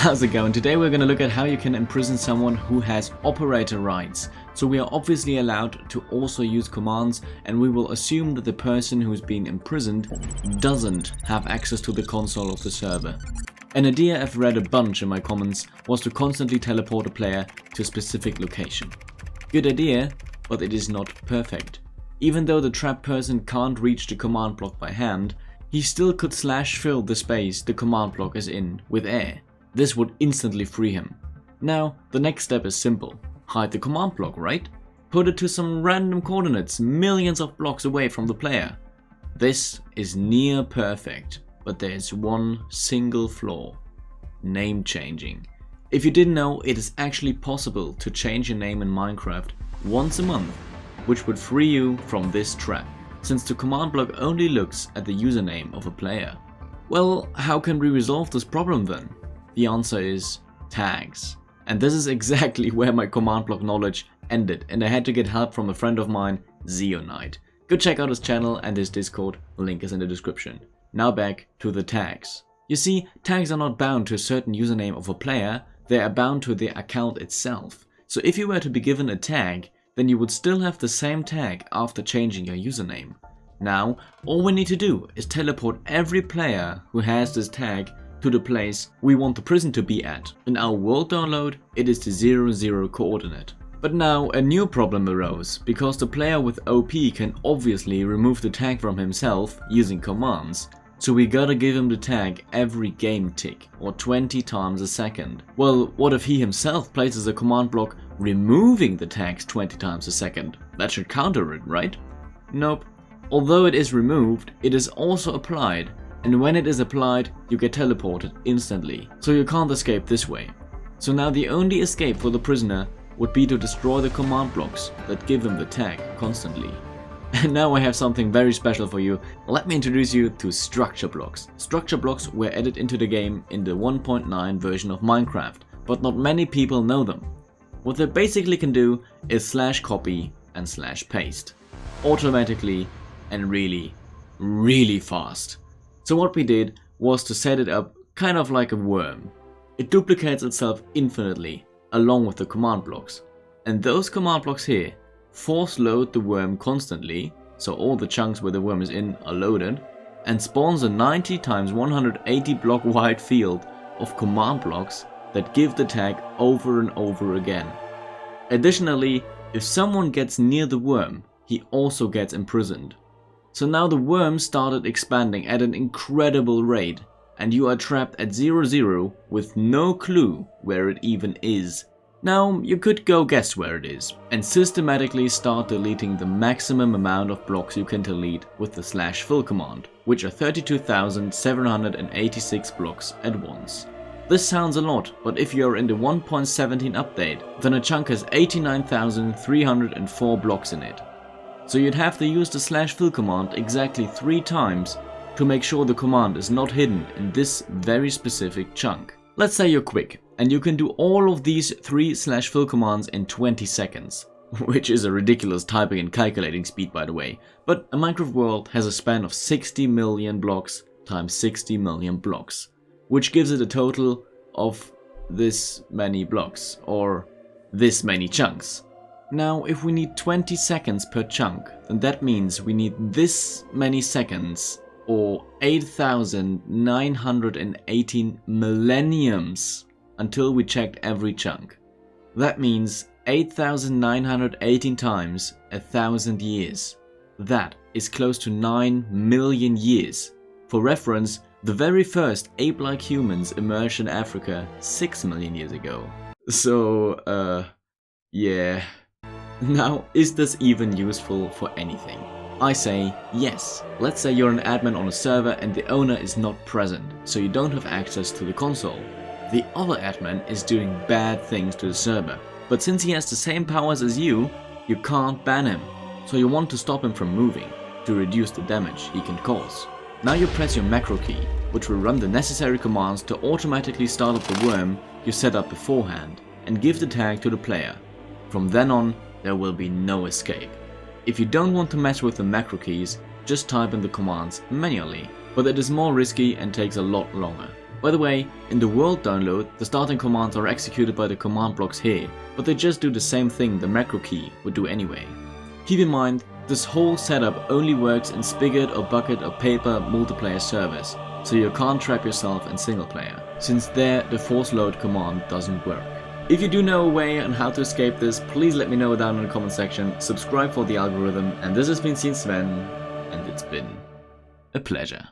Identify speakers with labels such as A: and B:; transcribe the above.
A: How's it going? Today we're going to look at how you can imprison someone who has operator rights. So we are obviously allowed to also use commands, and we will assume that the person who is being imprisoned doesn't have access to the console of the server. An idea I've read a bunch in my comments was to constantly teleport a player to a specific location. Good idea, but it is not perfect. Even though the trapped person can't reach the command block by hand, he still could fill the space the command block is in with air. This would instantly free him. Now, the next step is simple. Hide the command block, right? Put it to some random coordinates millions of blocks away from the player. This is near perfect, but there is one single flaw. Name changing. If you didn't know, it is actually possible to change your name in Minecraft once a month, which would free you from this trap, since the command block only looks at the username of a player. Well, how can we resolve this problem then? The answer is tags. And this is exactly where my command block knowledge ended, and I had to get help from a friend of mine, ZeoNight. Go check out his channel and his Discord, link is in the description. Now back to the tags. You see, tags are not bound to a certain username of a player, they are bound to the account itself. So if you were to be given a tag, then you would still have the same tag after changing your username. Now, all we need to do is teleport every player who has this tag to the place we want the prison to be at. In our world download, it is the 00 coordinate. But now a new problem arose, because the player with OP can obviously remove the tag from himself using commands. So we gotta give him the tag every game tick, or 20 times a second. Well, what if he himself places a command block removing the tags 20 times a second? That should counter it, right? Nope. Although it is removed, it is also applied. And when it is applied, you get teleported instantly, so you can't escape this way. So now the only escape for the prisoner would be to destroy the command blocks that give him the tag constantly. And now I have something very special for you. Let me introduce you to structure blocks. Structure blocks were added into the game in the 1.9 version of Minecraft, but not many people know them. What they basically can do is /copy and /paste. Automatically and really fast. So what we did was to set it up kind of like a worm. It duplicates itself infinitely along with the command blocks. And those command blocks here force load the worm constantly, so all the chunks where the worm is in are loaded, and spawns a 90 × 180 block wide field of command blocks that give the tag over and over again. Additionally, if someone gets near the worm, he also gets imprisoned. So now the worm started expanding at an incredible rate, and you are trapped at 00 with no clue where it even is. Now you could go guess where it is, and systematically start deleting the maximum amount of blocks you can delete with the /fill command, which are 32,786 blocks at once. This sounds a lot, but if you are in the 1.17 update, then a chunk has 89,304 blocks in it. So you'd have to use the /fill command exactly 3 times to make sure the command is not hidden in this very specific chunk. Let's say you're quick and you can do all of these 3 /fill commands in 20 seconds, which is a ridiculous typing and calculating speed, by the way. But a Minecraft world has a span of 60 million blocks times 60 million blocks, which gives it a total of this many blocks, or this many chunks. Now, if we need 20 seconds per chunk, then that means we need this many seconds, or 8,918 millenniums, until we checked every chunk. That means 8,918 times 1,000 years. That is close to 9 million years. For reference, the very first ape-like humans emerged in Africa 6 million years ago. So, yeah. Now, is this even useful for anything? I say yes. Let's say you're an admin on a server and the owner is not present, so you don't have access to the console. The other admin is doing bad things to the server, but since he has the same powers as you can't ban him. So you want to stop him from moving, to reduce the damage he can cause. Now you press your macro key, which will run the necessary commands to automatically start up the worm you set up beforehand, and give the tag to the player. From then on, there will be no escape. If you don't want to mess with the macro keys, just type in the commands manually, but it is more risky and takes a lot longer. By the way, in the world download, the starting commands are executed by the command blocks here, but they just do the same thing the macro key would do anyway. Keep in mind, this whole setup only works in Spigot or Bucket or Paper multiplayer servers, so you can't trap yourself in single player, since there the force load command doesn't work. If you do know a way on how to escape this, please let me know down in the comment section, subscribe for the algorithm, and this has been SeenSven, and it's been a pleasure.